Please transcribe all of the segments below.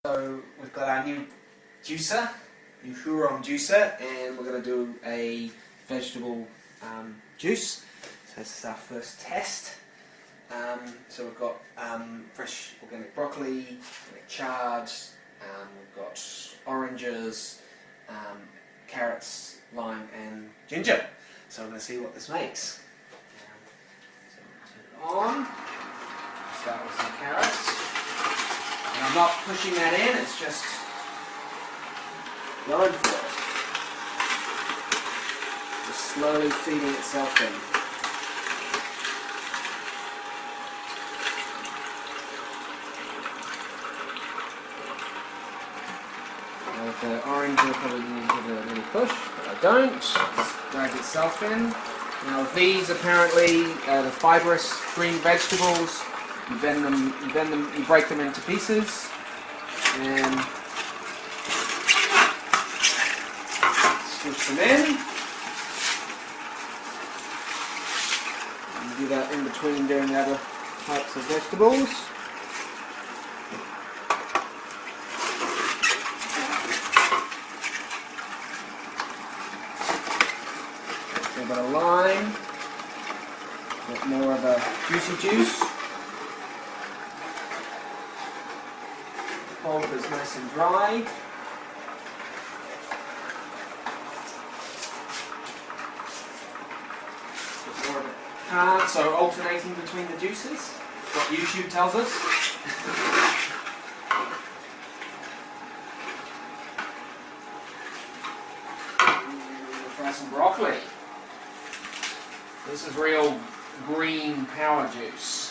So we've got our new juicer, new hurom juicer, and we're going to do a vegetable juice. So this is our first test. So we've got fresh organic broccoli, organic chives, we've got oranges, carrots, lime and ginger. So we're going to see what this makes. So we'll turn it on. Start with some carrots. And I'm not pushing that in, it's just going for it. Just slowly feeding itself in. Now with the orange I'll probably need to give it a little push, but I don't. It's dragged itself in. Now with these apparently, the fibrous green vegetables, you break them into pieces and squish them in. And do that in between doing the other types of vegetables. A bit of lime, a bit more of a juicy juice. Pulp is nice and dry. Bit more of a card, so alternating between the juices, what YouTube tells us. We'll try some broccoli. This is real green power juice.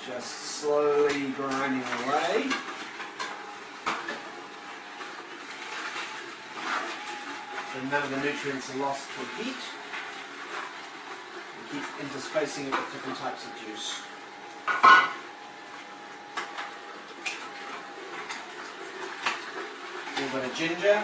Just slowly grinding away. So none of the nutrients are lost with heat. We keep interspacing it with different types of juice. A little bit of ginger.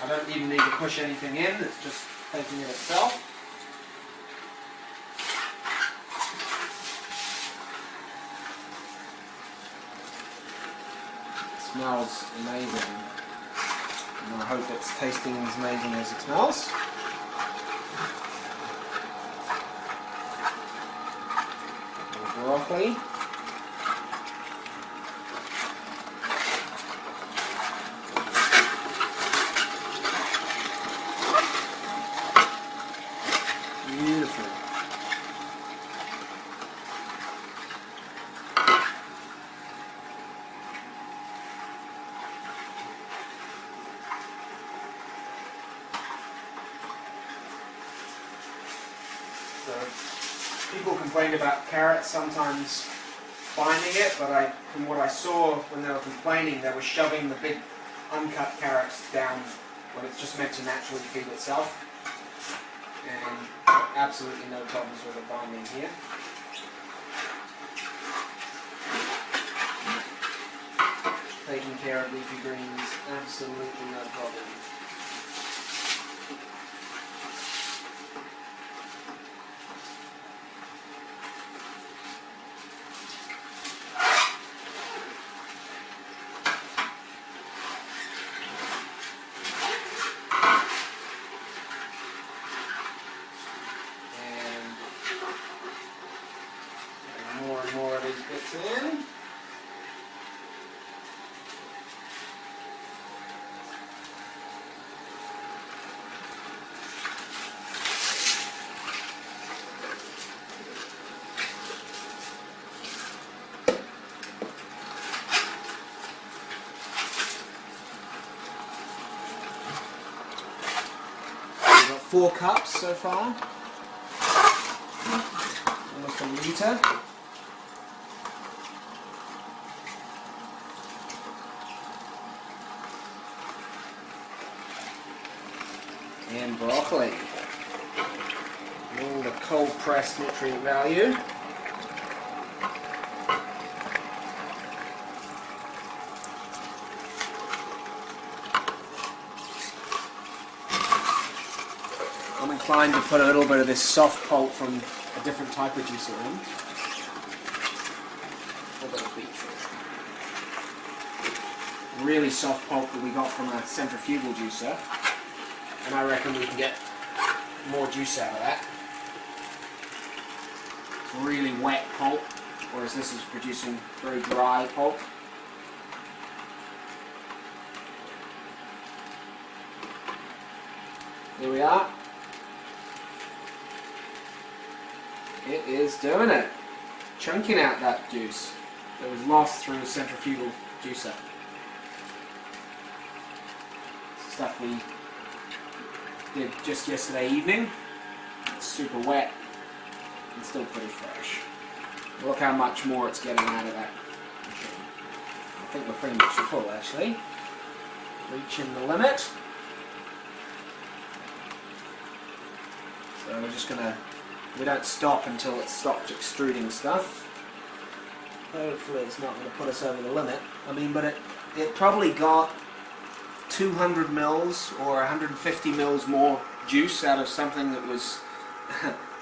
I don't even need to push anything in, it's just taking it itself. It smells amazing, and I hope it's tasting as amazing as it smells. Broccoli. Beautiful. So, people complained about carrots sometimes binding it, but from what I saw when they were complaining, they were shoving the big uncut carrots down when it's just meant to naturally feed itself. And absolutely no problems with it binding here. Taking care of leafy greens, absolutely no problem. More of these bits in. We've got 4 cups so far. Almost a litre. And broccoli. All the cold pressed nutrient value. inclined to put a little bit of this soft pulp from a different type of juicer in. A little bit of beetroot. Really soft pulp that we got from a centrifugal juicer, and I reckon we can get more juice out of that. It's really wet pulp, whereas this is producing very dry pulp. Here we are. It is doing it. Chunking out that juice that was lost through a centrifugal juicer. Stuff we did just yesterday evening. It's super wet and still pretty fresh. Look how much more it's getting out of that machine. I think we're pretty much full actually. Reaching the limit. So we're just gonna, we don't stop until it stops extruding stuff. Hopefully it's not going to put us over the limit. I mean, but it probably got 200 mils or 150 mils more juice out of something that was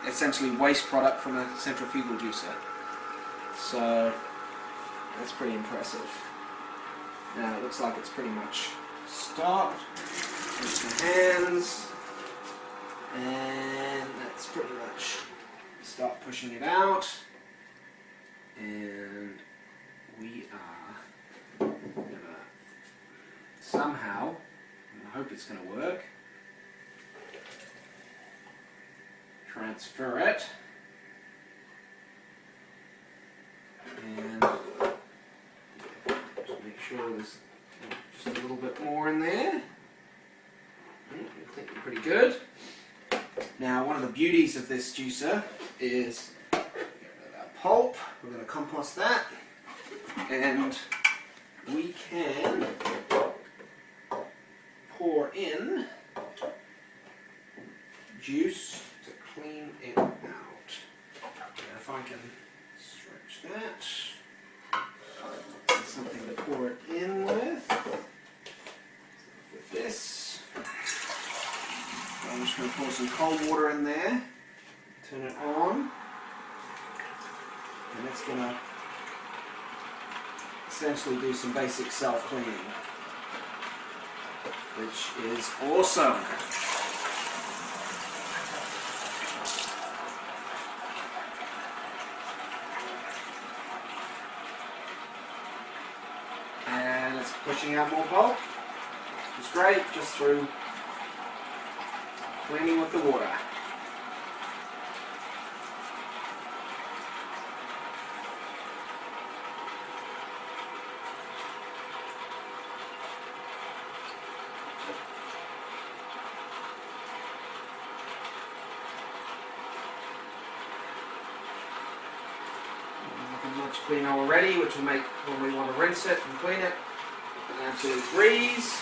essentially waste product from a centrifugal juicer. So that's pretty impressive. Now it looks like it's pretty much stopped. Rinse my hands, and that's pretty much start pushing it out. And we are gonna somehow, and I hope it's gonna work, transfer it, and just make sure there's just a little bit more in there. I think we're pretty good. Now, one of the beauties of this juicer is pulp. We're going to compost that, and we can pour in juice to clean it out. And if I can stretch that, that's something to pour it in with this. I'm just going to pour some cold water in there, turn it on. And it's going to essentially do some basic self-cleaning, which is awesome. And it's pushing out more pulp. It's great, just through cleaning with the water. Much cleaner already, which will make when we want to rinse it and clean it an absolute breeze.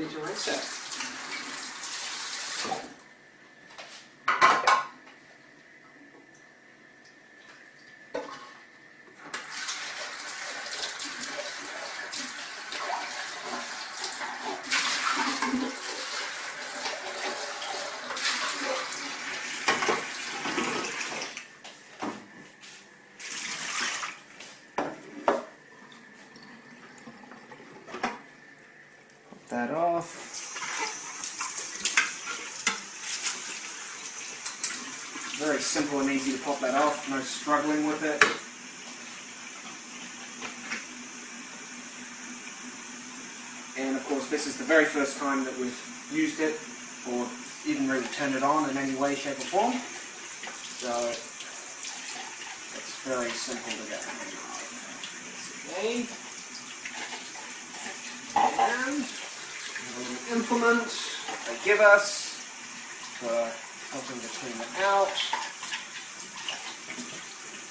To rinse it. That off. Very simple and easy to pop that off, no struggling with it. And of course this is the very first time that we've used it or even really turned it on in any way, shape or form. So it's very simple to get the hang of. Okay. And a little implement they give us. for helping to clean them out,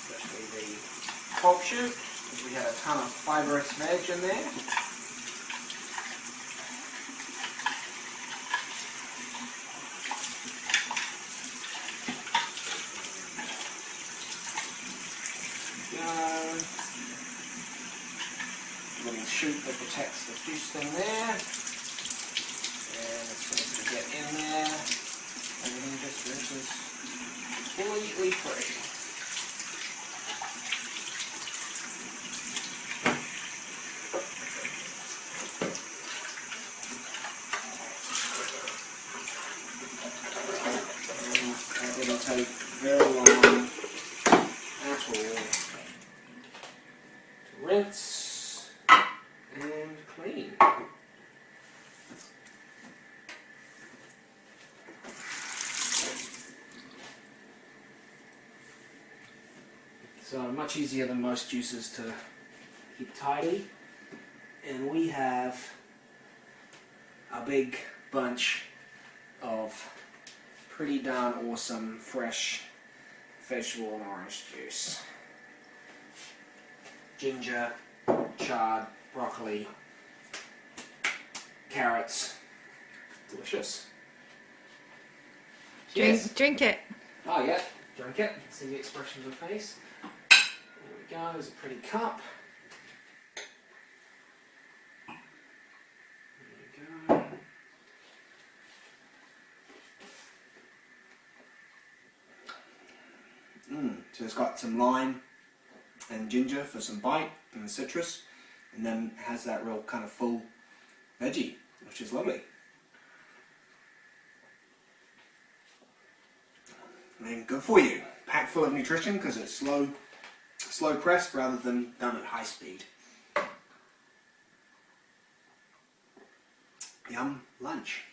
especially the pulp shoot, because we had a ton of fibrous veg in there. Little shoot that protects the juice thing there, and as soon as we get in there, everything just rinses completely free. And that didn't take very long at all to rinse and clean. So much easier than most juices to keep tidy. And we have a big bunch of pretty darn awesome fresh vegetable and orange juice. Ginger, chard, broccoli, carrots. Delicious. Drink it. Oh yeah, drink it. See the expression of the face. There we go, there's a pretty cup. There we go. So it's got some lime and ginger for some bite and the citrus, and then it has that real kind of full veggie, which is lovely. And good for you. Packed full of nutrition because it's slow pressed rather than done at high speed. Yum lunch.